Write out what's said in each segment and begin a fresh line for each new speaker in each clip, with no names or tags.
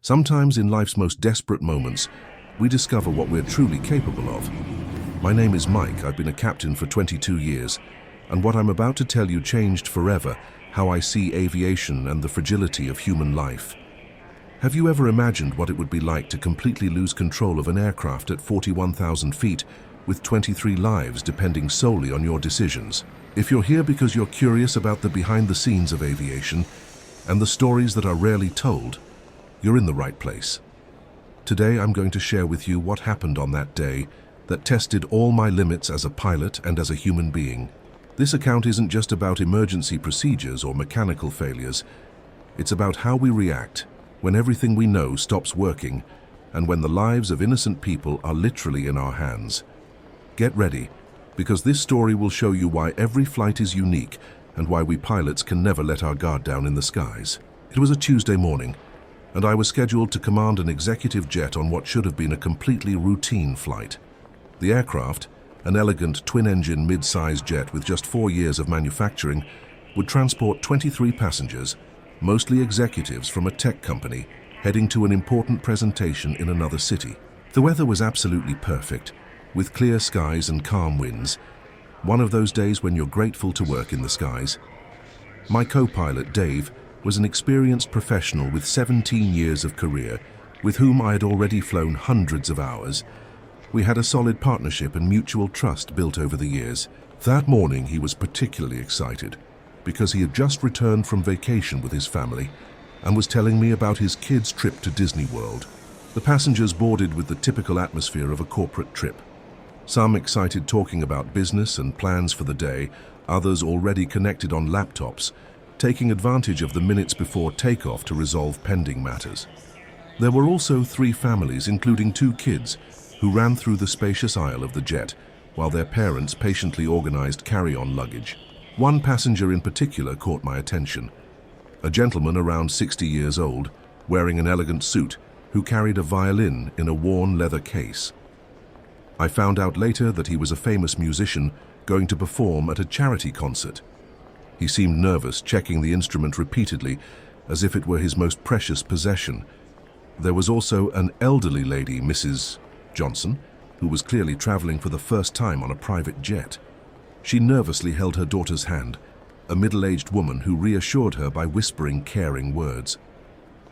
Sometimes in life's most desperate moments, we discover what we're truly capable of. My name is Mike. I've been a captain for 22 years, and what I'm about to tell you changed forever how I see aviation and the fragility of human life. Have you ever imagined what it would be like to completely lose control of an aircraft at 41,000 feet with 23 lives depending solely on your decisions? If you're here because you're curious about the behind the scenes of aviation and the stories that are rarely told, you're in the right place. Today I'm going to share with you what happened on that day that tested all my limits as a pilot and as a human being. This account isn't just about emergency procedures or mechanical failures. It's about how we react when everything we know stops working and when the lives of innocent people are literally in our hands. Get ready, because this story will show you why every flight is unique and why we pilots can never let our guard down in the skies. It was a Tuesday morning, and I was scheduled to command an executive jet on what should have been a completely routine flight. The aircraft, an elegant twin-engine mid-size jet with just 4 years of manufacturing, would transport 23 passengers, mostly executives from a tech company, heading to an important presentation in another city. The weather was absolutely perfect, with clear skies and calm winds. One of those days when you're grateful to work in the skies. My co-pilot, Dave, was an experienced professional with 17 years of career, with whom I had already flown hundreds of hours. We had a solid partnership and mutual trust built over the years. That morning he was particularly excited because he had just returned from vacation with his family and was telling me about his kids' trip to Disney World. The passengers boarded with the typical atmosphere of a corporate trip. Some excited talking about business and plans for the day, others already connected on laptops, taking advantage of the minutes before takeoff to resolve pending matters. There were also 3 families, including 2 kids, who ran through the spacious aisle of the jet while their parents patiently organized carry-on luggage. One passenger in particular caught my attention. A gentleman around 60 years old, wearing an elegant suit, who carried a violin in a worn leather case. I found out later that he was a famous musician going to perform at a charity concert. He seemed nervous, checking the instrument repeatedly, as if it were his most precious possession. There was also an elderly lady, Mrs. Johnson, who was clearly traveling for the first time on a private jet. She nervously held her daughter's hand, a middle-aged woman who reassured her by whispering caring words.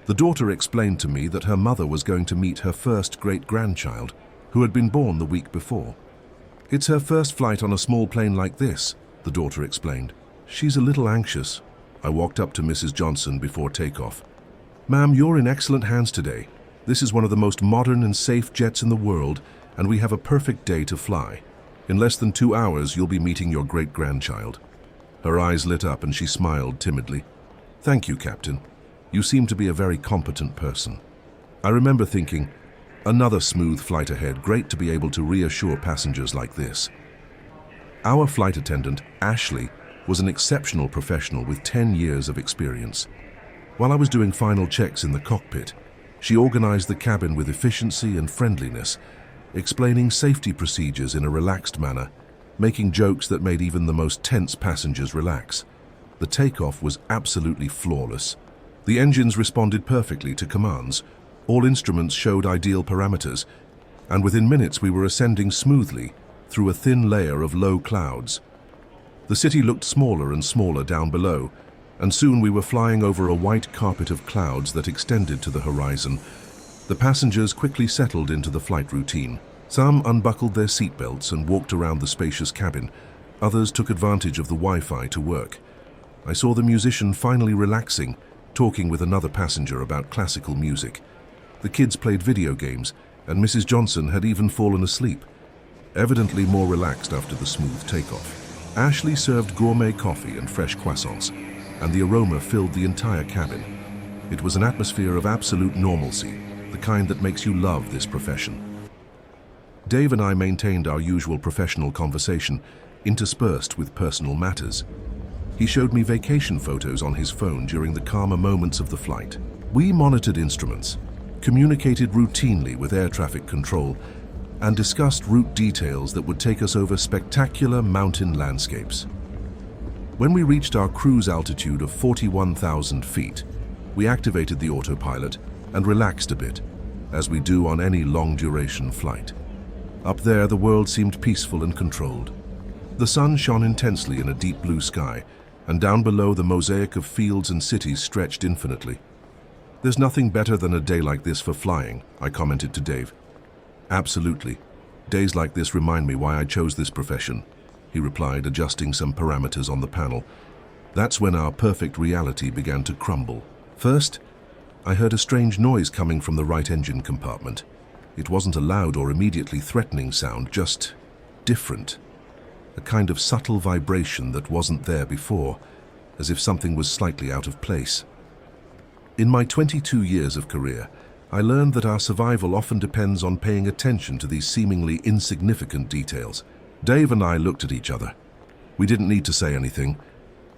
The daughter explained to me that her mother was going to meet her first great-grandchild, who had been born the week before. "It's her first flight on a small plane like this," the daughter explained. "She's a little anxious." I walked up to Mrs. Johnson before takeoff. "Ma'am, you're in excellent hands today. This is one of the most modern and safe jets in the world, and we have a perfect day to fly. In less than 2 hours, you'll be meeting your great-grandchild." Her eyes lit up and she smiled timidly. "Thank you, Captain. You seem to be a very competent person." I remember thinking, another smooth flight ahead, great to be able to reassure passengers like this. Our flight attendant, Ashley, was an exceptional professional with 10 years of experience. While I was doing final checks in the cockpit, she organized the cabin with efficiency and friendliness, explaining safety procedures in a relaxed manner, making jokes that made even the most tense passengers relax. The takeoff was absolutely flawless. The engines responded perfectly to commands. All instruments showed ideal parameters, and within minutes we were ascending smoothly through a thin layer of low clouds. The city looked smaller and smaller down below, and soon we were flying over a white carpet of clouds that extended to the horizon. The passengers quickly settled into the flight routine. Some unbuckled their seatbelts and walked around the spacious cabin. Others took advantage of the Wi-Fi to work. I saw the musician finally relaxing, talking with another passenger about classical music. The kids played video games, and Mrs. Johnson had even fallen asleep, evidently more relaxed after the smooth takeoff. Ashley served gourmet coffee and fresh croissants, and the aroma filled the entire cabin. It was an atmosphere of absolute normalcy, the kind that makes you love this profession. Dave and I maintained our usual professional conversation, interspersed with personal matters. He showed me vacation photos on his phone during the calmer moments of the flight. We monitored instruments, communicated routinely with air traffic control, and discussed route details that would take us over spectacular mountain landscapes. When we reached our cruise altitude of 41,000 feet, we activated the autopilot and relaxed a bit, as we do on any long-duration flight. Up there, the world seemed peaceful and controlled. The sun shone intensely in a deep blue sky, and down below the mosaic of fields and cities stretched infinitely. "There's nothing better than a day like this for flying," I commented to Dave. "Absolutely. Days like this remind me why I chose this profession," he replied, adjusting some parameters on the panel. That's when our perfect reality began to crumble. First, I heard a strange noise coming from the right engine compartment. It wasn't a loud or immediately threatening sound, just different. A kind of subtle vibration that wasn't there before, as if something was slightly out of place. In my 22 years of career, I learned that our survival often depends on paying attention to these seemingly insignificant details. Dave and I looked at each other. We didn't need to say anything.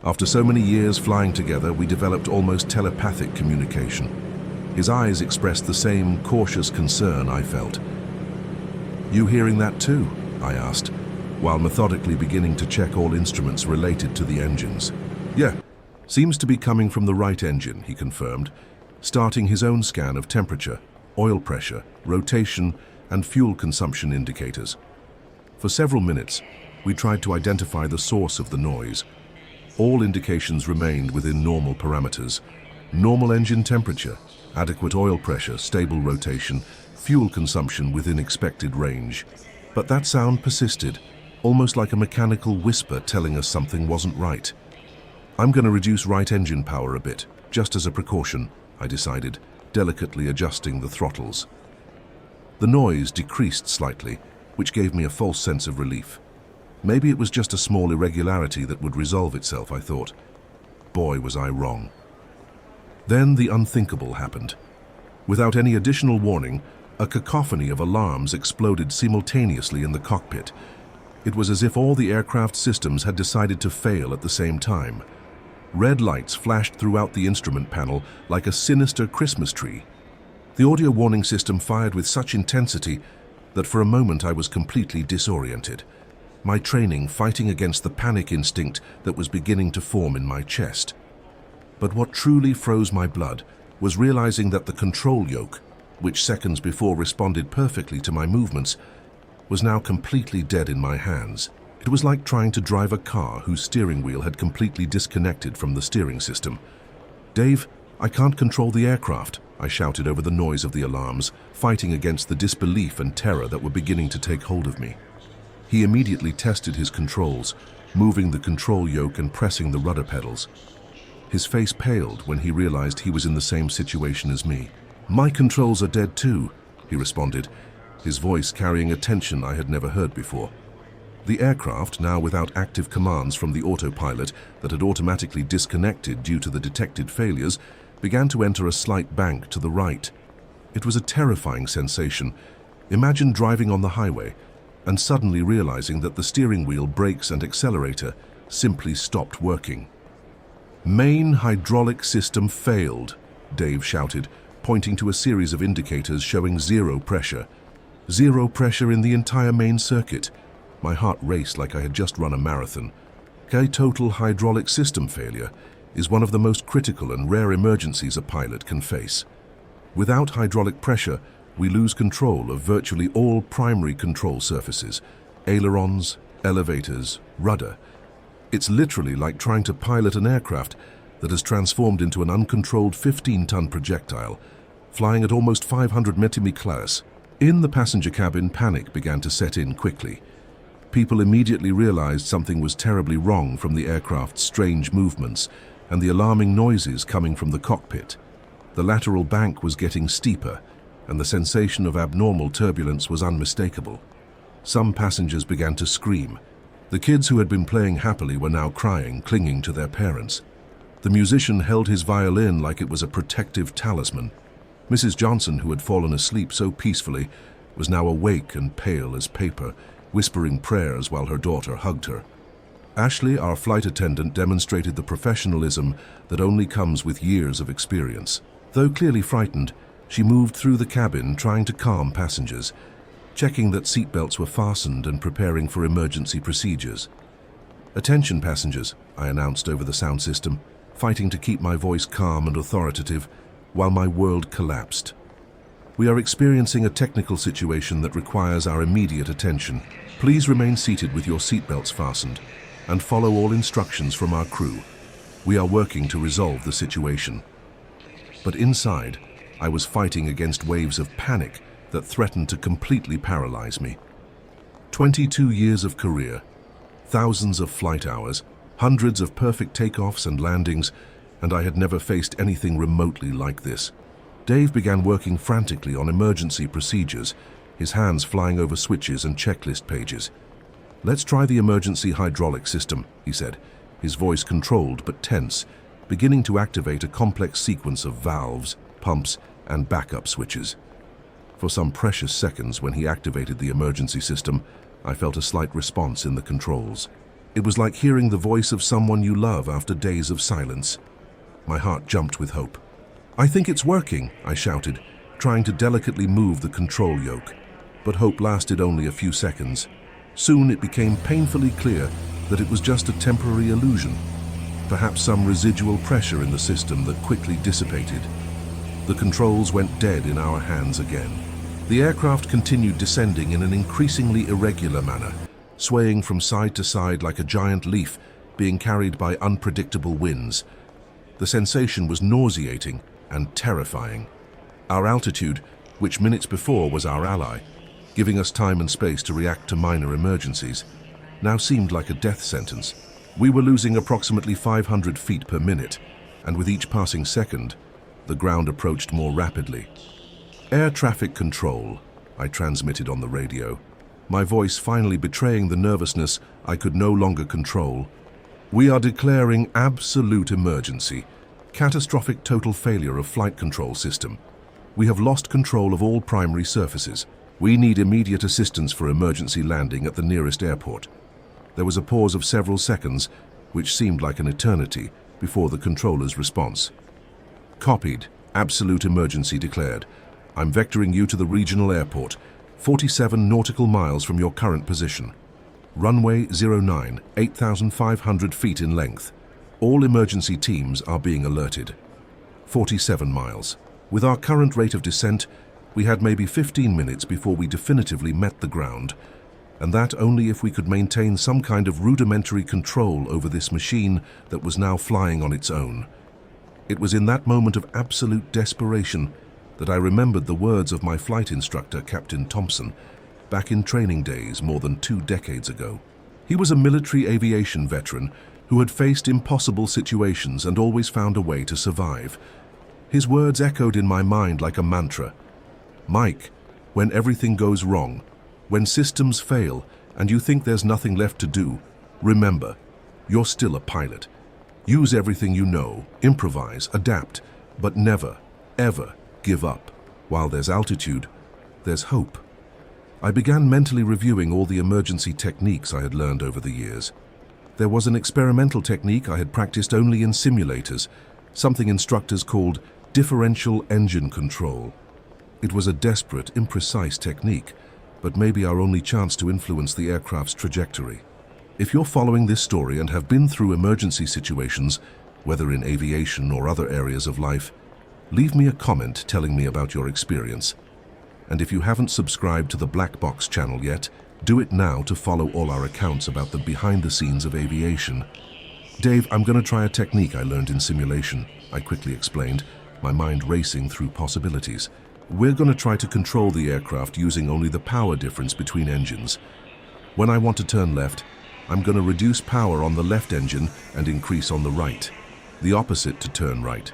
After so many years flying together, we developed almost telepathic communication. His eyes expressed the same cautious concern I felt. "You hearing that too?" I asked, while methodically beginning to check all instruments related to the engines. "Yeah, seems to be coming from the right engine," he confirmed, starting his own scan of temperature, oil pressure, rotation, and fuel consumption indicators. For several minutes, we tried to identify the source of the noise. All indications remained within normal parameters: normal engine temperature, adequate oil pressure, stable rotation, fuel consumption within expected range. But that sound persisted, almost like a mechanical whisper telling us something wasn't right. "I'm going to reduce right engine power a bit, just as a precaution," I decided, delicately adjusting the throttles. The noise decreased slightly, which gave me a false sense of relief. Maybe it was just a small irregularity that would resolve itself, I thought. Boy, was I wrong. Then the unthinkable happened. Without any additional warning, a cacophony of alarms exploded simultaneously in the cockpit. It was as if all the aircraft systems had decided to fail at the same time. Red lights flashed throughout the instrument panel like a sinister Christmas tree. The audio warning system fired with such intensity that for a moment I was completely disoriented, my training fighting against the panic instinct that was beginning to form in my chest. But what truly froze my blood was realizing that the control yoke, which seconds before responded perfectly to my movements, was now completely dead in my hands. It was like trying to drive a car whose steering wheel had completely disconnected from the steering system. "Dave, I can't control the aircraft," I shouted over the noise of the alarms, fighting against the disbelief and terror that were beginning to take hold of me. He immediately tested his controls, moving the control yoke and pressing the rudder pedals. His face paled when he realized he was in the same situation as me. "My controls are dead too," he responded, his voice carrying a tension I had never heard before. The aircraft, now without active commands from the autopilot that had automatically disconnected due to the detected failures, began to enter a slight bank to the right. It was a terrifying sensation. Imagine driving on the highway and suddenly realizing that the steering wheel, brakes, and accelerator simply stopped working. "Main hydraulic system failed," Dave shouted, pointing to a series of indicators showing zero pressure. Zero pressure in the entire main circuit. My heart raced like I had just run a marathon. A total hydraulic system failure is one of the most critical and rare emergencies a pilot can face. Without hydraulic pressure, we lose control of virtually all primary control surfaces: ailerons, elevators, rudder. It's literally like trying to pilot an aircraft that has transformed into an uncontrolled 15-ton projectile, flying at almost 500 mph. In the passenger cabin, panic began to set in quickly. People immediately realized something was terribly wrong from the aircraft's strange movements and the alarming noises coming from the cockpit. The lateral bank was getting steeper, and the sensation of abnormal turbulence was unmistakable. Some passengers began to scream. The kids who had been playing happily were now crying, clinging to their parents. The musician held his violin like it was a protective talisman. Mrs. Johnson, who had fallen asleep so peacefully, was now awake and pale as paper, whispering prayers while her daughter hugged her. Ashley, our flight attendant, demonstrated the professionalism that only comes with years of experience. Though clearly frightened, she moved through the cabin trying to calm passengers, checking that seatbelts were fastened and preparing for emergency procedures. "Attention passengers," I announced over the sound system, fighting to keep my voice calm and authoritative. while my world collapsed. We are experiencing a technical situation that requires our immediate attention. Please remain seated with your seatbelts fastened and follow all instructions from our crew. We are working to resolve the situation. But inside, I was fighting against waves of panic that threatened to completely paralyze me. 22 years of career, thousands of flight hours, hundreds of perfect takeoffs and landings, and I had never faced anything remotely like this. Dave began working frantically on emergency procedures, his hands flying over switches and checklist pages. "Let's try the emergency hydraulic system," he said, his voice controlled but tense, beginning to activate a complex sequence of valves, pumps, and backup switches. For some precious seconds when he activated the emergency system, I felt a slight response in the controls. It was like hearing the voice of someone you love after days of silence. My heart jumped with hope. "I think it's working," I shouted, trying to delicately move the control yoke. But hope lasted only a few seconds. Soon it became painfully clear that it was just a temporary illusion, perhaps some residual pressure in the system that quickly dissipated. The controls went dead in our hands again. The aircraft continued descending in an increasingly irregular manner, swaying from side to side like a giant leaf being carried by unpredictable winds. The sensation was nauseating and terrifying. Our altitude, which minutes before was our ally, giving us time and space to react to minor emergencies, now seemed like a death sentence. We were losing approximately 500 feet per minute, and with each passing second, the ground approached more rapidly. "Air traffic control," I transmitted on the radio, my voice finally betraying the nervousness I could no longer control. "We are declaring absolute emergency. Catastrophic total failure of flight control system. We have lost control of all primary surfaces. We need immediate assistance for emergency landing at the nearest airport." There was a pause of several seconds, which seemed like an eternity, before the controller's response. "Copied. Absolute emergency declared. I'm vectoring you to the regional airport, 47 nautical miles from your current position. Runway 09, 8,500 feet in length. All emergency teams are being alerted." 47 miles. With our current rate of descent, we had maybe 15 minutes before we definitively met the ground, and that only if we could maintain some kind of rudimentary control over this machine that was now flying on its own. It was in that moment of absolute desperation that I remembered the words of my flight instructor, Captain Thompson, back in training days more than 2 decades ago. He was a military aviation veteran who had faced impossible situations and always found a way to survive. His words echoed in my mind like a mantra. "Mike, when everything goes wrong, when systems fail and you think there's nothing left to do, remember, you're still a pilot. Use everything you know, improvise, adapt, but never, ever give up. While there's altitude, there's hope." I began mentally reviewing all the emergency techniques I had learned over the years. There was an experimental technique I had practiced only in simulators, something instructors called differential engine control. It was a desperate, imprecise technique, but maybe our only chance to influence the aircraft's trajectory. If you're following this story and have been through emergency situations, whether in aviation or other areas of life, leave me a comment telling me about your experience. And if you haven't subscribed to the Black Box channel yet, do it now to follow all our accounts about the behind the scenes of aviation. "Dave, I'm going to try a technique I learned in simulation," I quickly explained, my mind racing through possibilities. "We're going to try to control the aircraft using only the power difference between engines. When I want to turn left, I'm going to reduce power on the left engine and increase on the right. The opposite to turn right.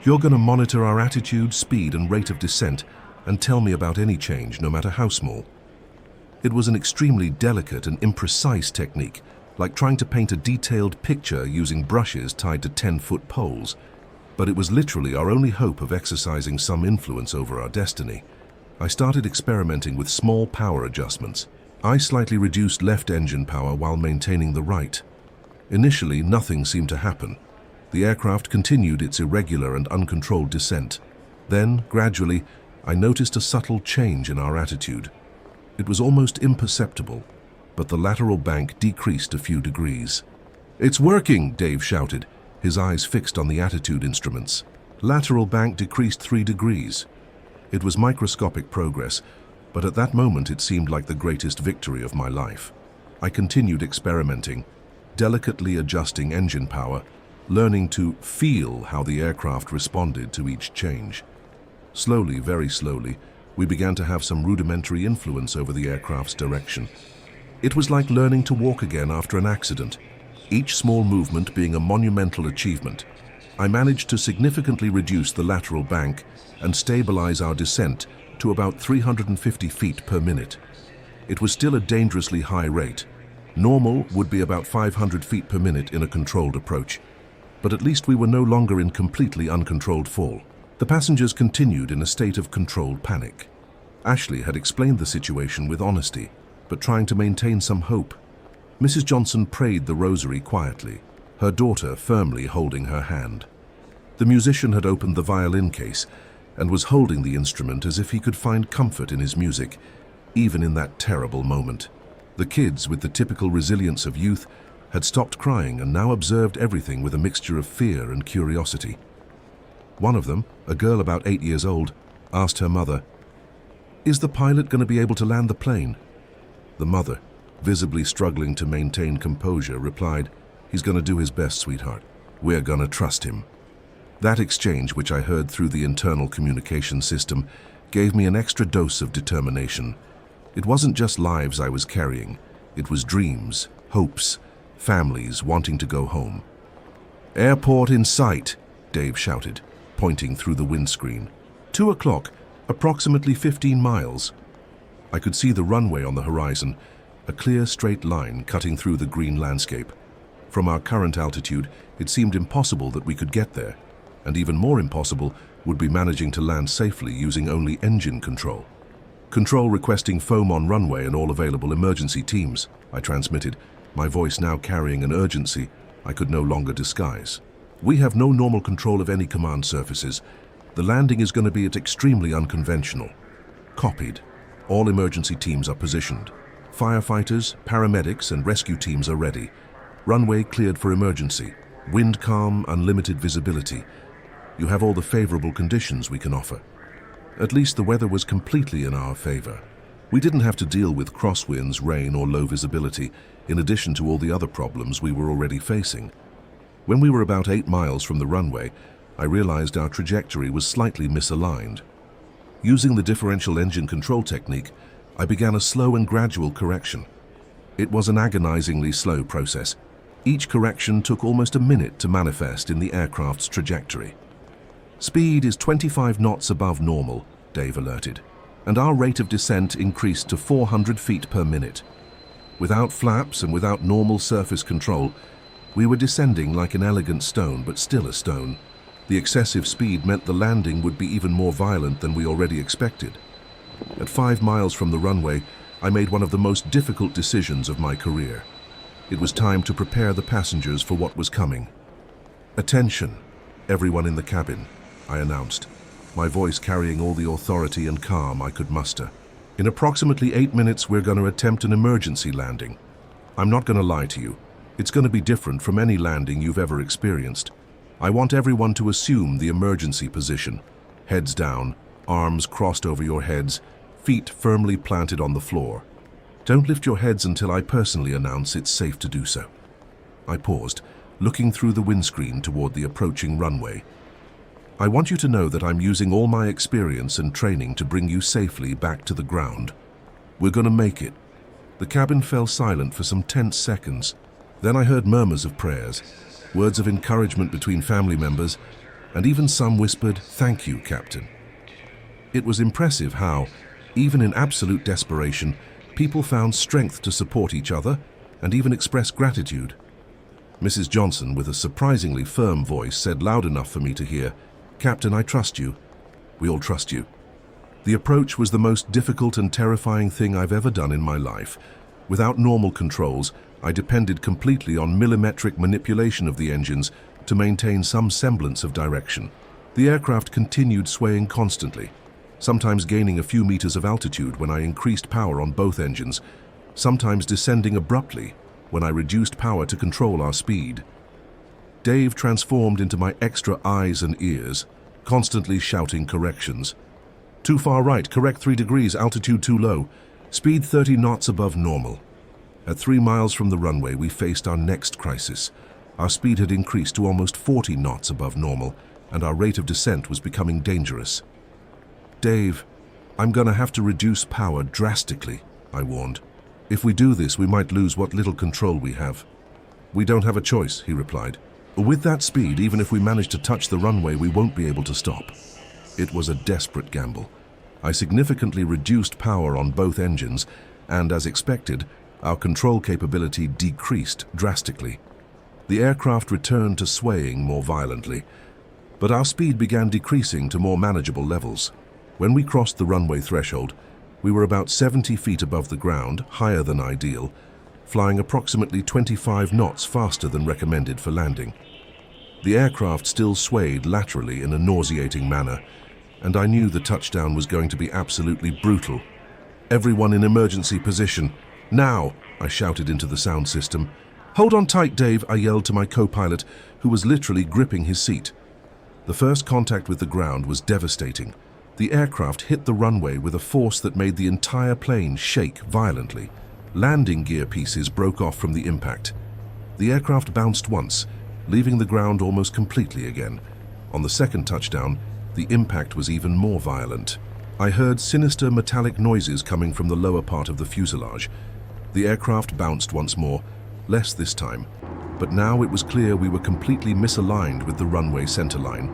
You're going to monitor our attitude, speed, and rate of descent and tell me about any change, no matter how small." It was an extremely delicate and imprecise technique, like trying to paint a detailed picture using brushes tied to 10-foot poles. But it was literally our only hope of exercising some influence over our destiny. I started experimenting with small power adjustments. I slightly reduced left engine power while maintaining the right. Initially, nothing seemed to happen. The aircraft continued its irregular and uncontrolled descent. Then, gradually, I noticed a subtle change in our attitude. It was almost imperceptible, but the lateral bank decreased a few degrees. "It's working!" Dave shouted, his eyes fixed on the attitude instruments. Lateral bank decreased 3 degrees. It was microscopic progress, but at that moment it seemed like the greatest victory of my life. I continued experimenting, delicately adjusting engine power, learning to feel how the aircraft responded to each change. Slowly, very slowly, we began to have some rudimentary influence over the aircraft's direction. It was like learning to walk again after an accident, each small movement being a monumental achievement. I managed to significantly reduce the lateral bank and stabilize our descent to about 350 feet per minute. It was still a dangerously high rate. Normal would be about 500 feet per minute in a controlled approach, but at least we were no longer in completely uncontrolled fall. The passengers continued in a state of controlled panic. Ashley had explained the situation with honesty, but trying to maintain some hope. Mrs. Johnson prayed the rosary quietly, her daughter firmly holding her hand. The musician had opened the violin case and was holding the instrument as if he could find comfort in his music, even in that terrible moment. The kids, with the typical resilience of youth, had stopped crying and now observed everything with a mixture of fear and curiosity. One of them, a girl about 8 years old, asked her mother, "Is the pilot going to be able to land the plane?" The mother, visibly struggling to maintain composure, replied, "He's going to do his best, sweetheart. We're going to trust him." That exchange, which I heard through the internal communication system, gave me an extra dose of determination. It wasn't just lives I was carrying. It was dreams, hopes, families wanting to go home. "Airport in sight," Dave shouted, pointing through the windscreen. 2 o'clock, approximately 15 miles. I could see the runway on the horizon, a clear straight line cutting through the green landscape. From our current altitude, it seemed impossible that we could get there, and even more impossible would be managing to land safely using only engine control. "Control requesting foam on runway and all available emergency teams," I transmitted, my voice now carrying an urgency I could no longer disguise. "We have no normal control of any command surfaces. The landing is going to be extremely unconventional." Copied. All emergency teams are positioned. Firefighters, paramedics, and rescue teams are ready. Runway cleared for emergency. Wind calm, unlimited visibility. You have all the favorable conditions we can offer. At least the weather was completely in our favor. We didn't have to deal with crosswinds, rain, or low visibility, in addition to all the other problems we were already facing. When we were about 8 miles from the runway, I realized our trajectory was slightly misaligned. Using the differential engine control technique, I began a slow and gradual correction. It was an agonizingly slow process. Each correction took almost a minute to manifest in the aircraft's trajectory. "Speed is 25 knots above normal," Dave alerted, and our rate of descent increased to 400 feet per minute. Without flaps and without normal surface control, we were descending like an elegant stone, but still a stone. The excessive speed meant the landing would be even more violent than we already expected. At 5 miles from the runway, I made one of the most difficult decisions of my career. It was time to prepare the passengers for what was coming. "Attention, everyone in the cabin," I announced, my voice carrying all the authority and calm I could muster. "In approximately 8 minutes, we're going to attempt an emergency landing. I'm not going to lie to you. It's going to be different from any landing you've ever experienced. I want everyone to assume the emergency position. Heads down, arms crossed over your heads, feet firmly planted on the floor. Don't lift your heads until I personally announce it's safe to do so." I paused, looking through the windscreen toward the approaching runway. "I want you to know that I'm using all my experience and training to bring you safely back to the ground. We're going to make it." The cabin fell silent for some tense seconds. Then I heard murmurs of prayers, words of encouragement between family members, and even some whispered, "Thank you, Captain." It was impressive how, even in absolute desperation, people found strength to support each other and even express gratitude. Mrs. Johnson, with a surprisingly firm voice, said loud enough for me to hear, "Captain, I trust you. We all trust you." The approach was the most difficult and terrifying thing I've ever done in my life. Without normal controls, I depended completely on millimetric manipulation of the engines to maintain some semblance of direction. The aircraft continued swaying constantly, sometimes gaining a few meters of altitude when I increased power on both engines, sometimes descending abruptly when I reduced power to control our speed. Dave transformed into my extra eyes and ears, constantly shouting corrections. Too far right, correct 3 degrees, altitude too low, speed 30 knots above normal. At 3 miles from the runway, we faced our next crisis. Our speed had increased to almost 40 knots above normal, and our rate of descent was becoming dangerous. "Dave, I'm gonna have to reduce power drastically," I warned. "If we do this, we might lose what little control we have." "We don't have a choice," he replied. "With that speed, even if we manage to touch the runway, we won't be able to stop." It was a desperate gamble. I significantly reduced power on both engines, and as expected, our control capability decreased drastically. The aircraft returned to swaying more violently, but our speed began decreasing to more manageable levels. When we crossed the runway threshold, we were about 70 feet above the ground, higher than ideal, flying approximately 25 knots faster than recommended for landing. The aircraft still swayed laterally in a nauseating manner, and I knew the touchdown was going to be absolutely brutal. "Everyone in emergency position, now!" I shouted into the sound system. "Hold on tight, Dave," I yelled to my co-pilot, who was literally gripping his seat. The first contact with the ground was devastating. The aircraft hit the runway with a force that made the entire plane shake violently. Landing gear pieces broke off from the impact. The aircraft bounced once, leaving the ground almost completely again. On the second touchdown, the impact was even more violent. I heard sinister metallic noises coming from the lower part of the fuselage. The aircraft bounced once more, less this time, but now it was clear we were completely misaligned with the runway centerline.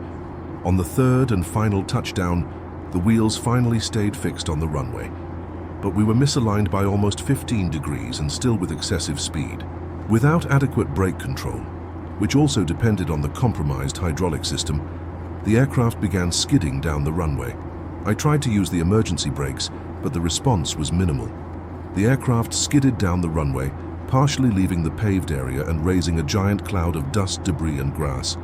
On the third and final touchdown, the wheels finally stayed fixed on the runway, but we were misaligned by almost 15 degrees and still with excessive speed. Without adequate brake control, which also depended on the compromised hydraulic system, the aircraft began skidding down the runway. I tried to use the emergency brakes, but the response was minimal. The aircraft skidded down the runway, partially leaving the paved area and raising a giant cloud of dust, debris, and grass.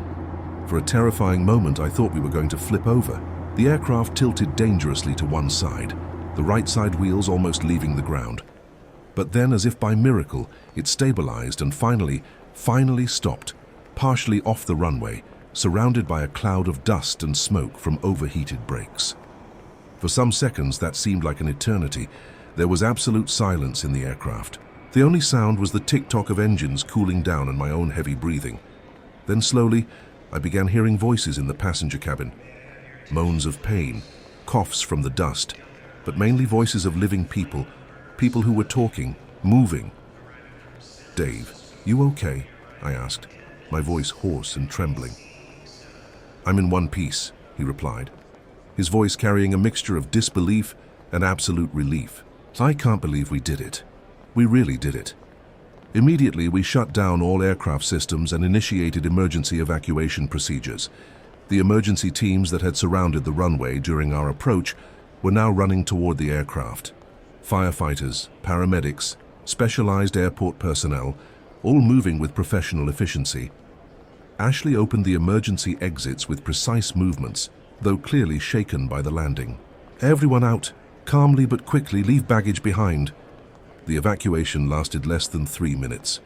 For a terrifying moment, I thought we were going to flip over. The aircraft tilted dangerously to one side, the right side wheels almost leaving the ground. But then, as if by miracle, it stabilized and finally stopped, partially off the runway, surrounded by a cloud of dust and smoke from overheated brakes. For some seconds, that seemed like an eternity. There was absolute silence in the aircraft. The only sound was the tick-tock of engines cooling down and my own heavy breathing. Then slowly, I began hearing voices in the passenger cabin. Moans of pain, coughs from the dust, but mainly voices of living people, people who were talking, moving. "Dave, you okay?" I asked, my voice hoarse and trembling. "I'm in one piece," he replied, his voice carrying a mixture of disbelief and absolute relief. "I can't believe we did it. We really did it." Immediately, we shut down all aircraft systems and initiated emergency evacuation procedures. The emergency teams that had surrounded the runway during our approach were now running toward the aircraft. Firefighters, paramedics, specialized airport personnel, all moving with professional efficiency. Ashley opened the emergency exits with precise movements, though clearly shaken by the landing. "Everyone out. Calmly but quickly, leave baggage behind." The evacuation lasted less than 3 minutes.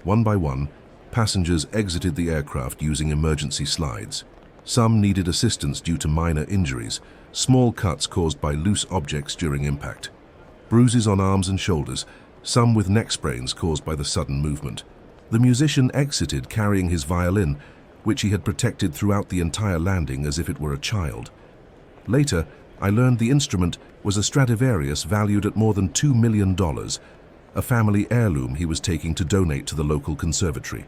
One by one, passengers exited the aircraft using emergency slides. Some needed assistance due to minor injuries, small cuts caused by loose objects during impact, bruises on arms and shoulders, some with neck sprains caused by the sudden movement. The musician exited carrying his violin, which he had protected throughout the entire landing as if it were a child. Later, I learned the instrument was a Stradivarius valued at more than $2 million, a family heirloom he was taking to donate to the local conservatory.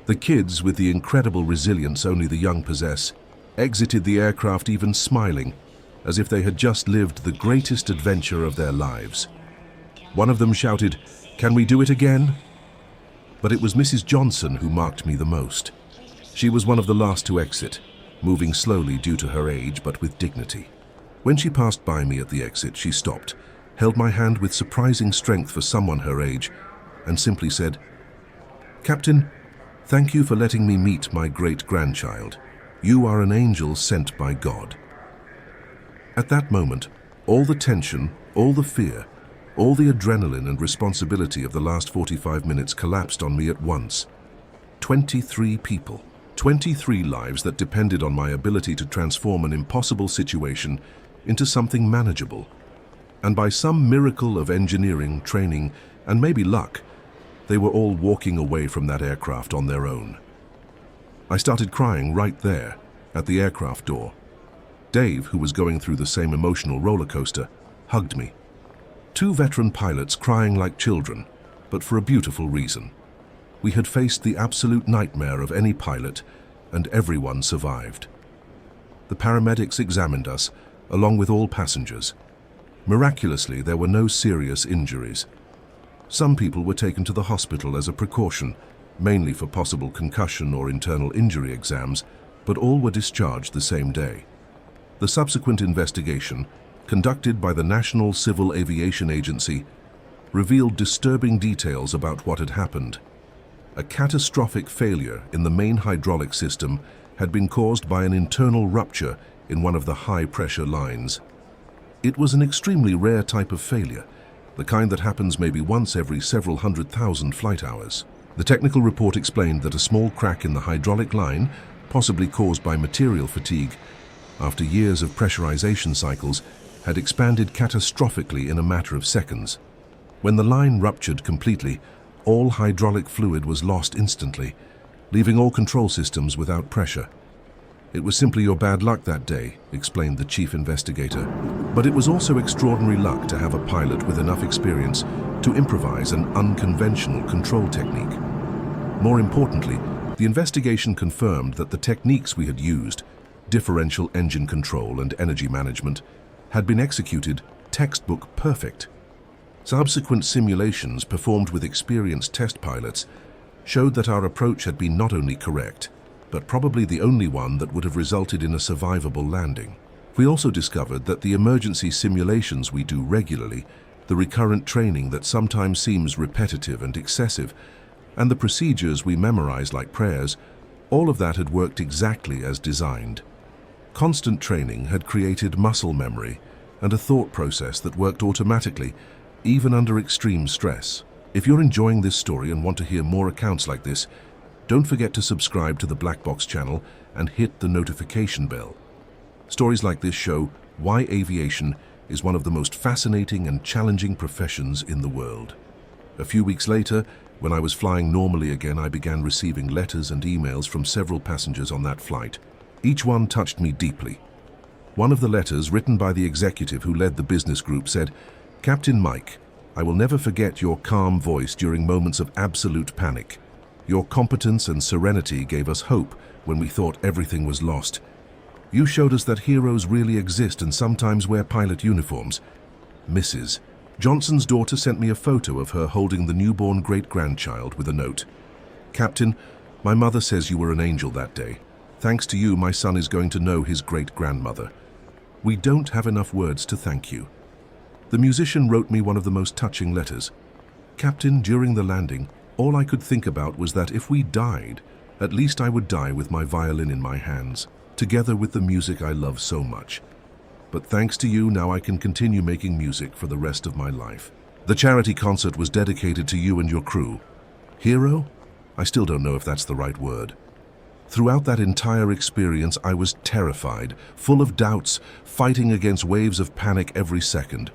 The kids, with the incredible resilience only the young possess, exited the aircraft even smiling, as if they had just lived the greatest adventure of their lives. One of them shouted, "Can we do it again?" But it was Mrs. Johnson who marked me the most. She was one of the last to exit, moving slowly due to her age but with dignity. When she passed by me at the exit, she stopped, held my hand with surprising strength for someone her age, and simply said, "Captain, thank you for letting me meet my great-grandchild. You are an angel sent by God." At that moment, all the tension, all the fear, all the adrenaline and responsibility of the last 45 minutes collapsed on me at once. 23 people, 23 lives that depended on my ability to transform an impossible situation into something manageable. And by some miracle of engineering, training, and maybe luck, they were all walking away from that aircraft on their own. I started crying right there, at the aircraft door. Dave, who was going through the same emotional roller coaster, hugged me. Two veteran pilots crying like children, but for a beautiful reason. We had faced the absolute nightmare of any pilot, and everyone survived. The paramedics examined us, along with all passengers. Miraculously, there were no serious injuries. Some people were taken to the hospital as a precaution, mainly for possible concussion or internal injury exams, but all were discharged the same day. The subsequent investigation, conducted by the National Civil Aviation Agency, revealed disturbing details about what had happened. A catastrophic failure in the main hydraulic system had been caused by an internal rupture in one of the high-pressure lines. It was an extremely rare type of failure, the kind that happens maybe once every several 100,000 flight hours. The technical report explained that a small crack in the hydraulic line, possibly caused by material fatigue, after years of pressurization cycles, had expanded catastrophically in a matter of seconds. When the line ruptured completely, all hydraulic fluid was lost instantly, leaving all control systems without pressure. It was simply your bad luck that day, explained the chief investigator. But it was also extraordinary luck to have a pilot with enough experience to improvise an unconventional control technique. More importantly, the investigation confirmed that the techniques we had used, differential engine control and energy management, had been executed textbook perfect. Subsequent simulations performed with experienced test pilots showed that our approach had been not only correct, but probably the only one that would have resulted in a survivable landing. We also discovered that the emergency simulations we do regularly, the recurrent training that sometimes seems repetitive and excessive, and the procedures we memorize like prayers, all of that had worked exactly as designed. Constant training had created muscle memory and a thought process that worked automatically, even under extreme stress. If you're enjoying this story and want to hear more accounts like this, don't forget to subscribe to the Black Box channel and hit the notification bell. Stories like this show why aviation is one of the most fascinating and challenging professions in the world. A few weeks later, when I was flying normally again, I began receiving letters and emails from several passengers on that flight. Each one touched me deeply. One of the letters, written by the executive who led the business group, said, "Captain Mike, I will never forget your calm voice during moments of absolute panic. Your competence and serenity gave us hope when we thought everything was lost. You showed us that heroes really exist and sometimes wear pilot uniforms. Mrs. Johnson's daughter sent me a photo of her holding the newborn great-grandchild with a note. Captain, my mother says you were an angel that day. Thanks to you, my son is going to know his great-grandmother. We don't have enough words to thank you." The musician wrote me one of the most touching letters. "Captain, during the landing, all I could think about was that if we died, at least I would die with my violin in my hands, together with the music I love so much. But thanks to you, now I can continue making music for the rest of my life. The charity concert was dedicated to you and your crew. Hero? I still don't know if that's the right word. Throughout that entire experience, I was terrified, full of doubts, fighting against waves of panic every second.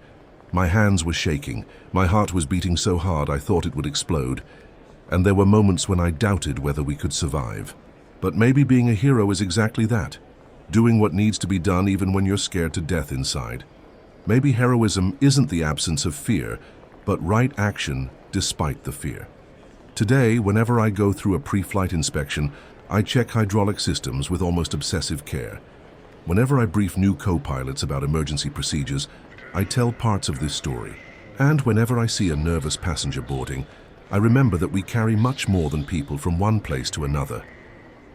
My hands were shaking, my heart was beating so hard I thought it would explode, and there were moments when I doubted whether we could survive. But maybe being a hero is exactly that, doing what needs to be done even when you're scared to death inside. Maybe heroism isn't the absence of fear, but right action despite the fear. Today, whenever I go through a pre-flight inspection, I check hydraulic systems with almost obsessive care. Whenever I brief new co-pilots about emergency procedures, I tell parts of this story. And whenever I see a nervous passenger boarding, I remember that we carry much more than people from one place to another.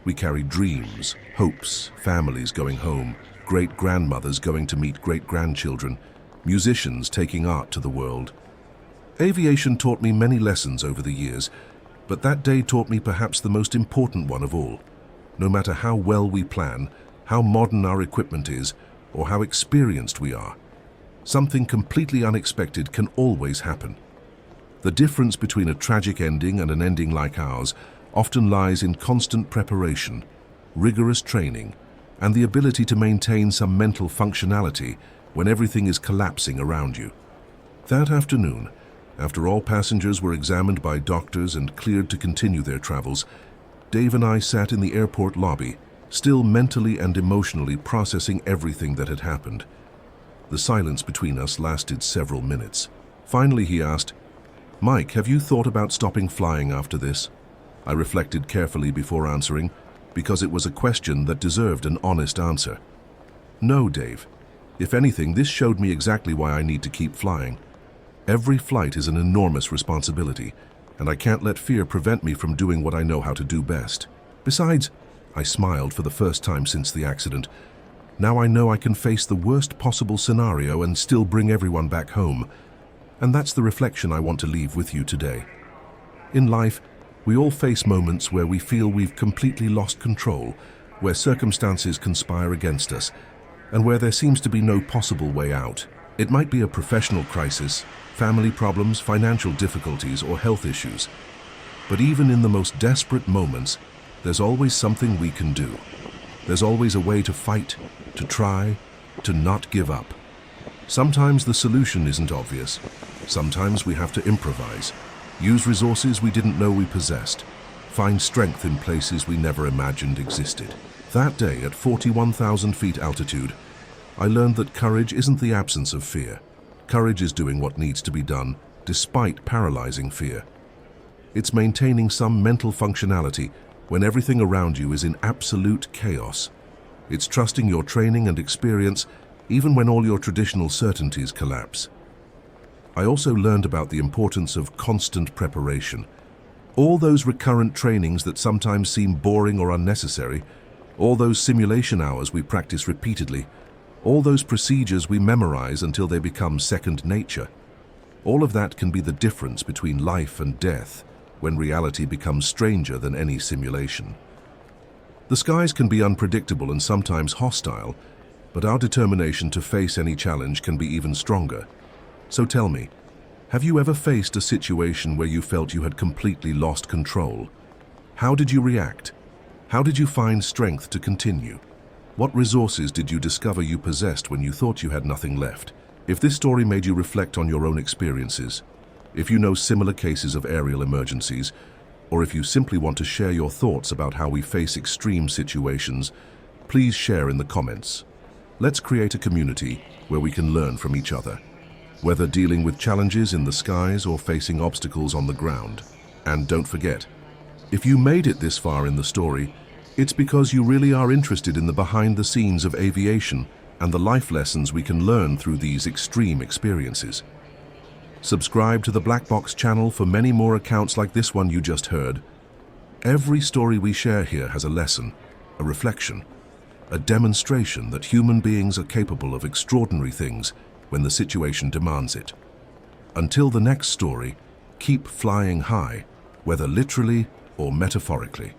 We carry dreams, hopes, families going home, great-grandmothers going to meet great-grandchildren, musicians taking art to the world. Aviation taught me many lessons over the years, but that day taught me perhaps the most important one of all. No matter how well we plan, how modern our equipment is, or how experienced we are, something completely unexpected can always happen. The difference between a tragic ending and an ending like ours often lies in constant preparation, rigorous training, and the ability to maintain some mental functionality when everything is collapsing around you. That afternoon, after all passengers were examined by doctors and cleared to continue their travels, Dave and I sat in the airport lobby, still mentally and emotionally processing everything that had happened. The silence between us lasted several minutes. Finally, he asked, "Mike, have you thought about stopping flying after this?" I reflected carefully before answering, because it was a question that deserved an honest answer. "No, Dave. If anything, this showed me exactly why I need to keep flying. Every flight is an enormous responsibility, and I can't let fear prevent me from doing what I know how to do best. Besides," I smiled for the first time since the accident, "now I know I can face the worst possible scenario and still bring everyone back home. And that's the reflection I want to leave with you today. In life, we all face moments where we feel we've completely lost control, where circumstances conspire against us, and where there seems to be no possible way out. It might be a professional crisis, family problems, financial difficulties, or health issues. But even in the most desperate moments, there's always something we can do. There's always a way to fight, to try, to not give up. Sometimes the solution isn't obvious. Sometimes we have to improvise, use resources we didn't know we possessed, find strength in places we never imagined existed. That day, at 41,000 feet altitude, I learned that courage isn't the absence of fear. Courage is doing what needs to be done, despite paralyzing fear. It's maintaining some mental functionality when everything around you is in absolute chaos. It's trusting your training and experience even when all your traditional certainties collapse. I also learned about the importance of constant preparation. All those recurrent trainings that sometimes seem boring or unnecessary, all those simulation hours we practice repeatedly, all those procedures we memorize until they become second nature. All of that can be the difference between life and death when reality becomes stranger than any simulation. The skies can be unpredictable and sometimes hostile, but our determination to face any challenge can be even stronger. So tell me, have you ever faced a situation where you felt you had completely lost control? How did you react? How did you find strength to continue? What resources did you discover you possessed when you thought you had nothing left? If this story made you reflect on your own experiences, if you know similar cases of aerial emergencies, or if you simply want to share your thoughts about how we face extreme situations, please share in the comments. Let's create a community where we can learn from each other, whether dealing with challenges in the skies or facing obstacles on the ground. And don't forget, if you made it this far in the story, it's because you really are interested in the behind the scenes of aviation and the life lessons we can learn through these extreme experiences. Subscribe to the Black Box channel for many more accounts like this one you just heard. Every story we share here has a lesson, a reflection, a demonstration that human beings are capable of extraordinary things when the situation demands it. Until the next story, keep flying high, whether literally or metaphorically.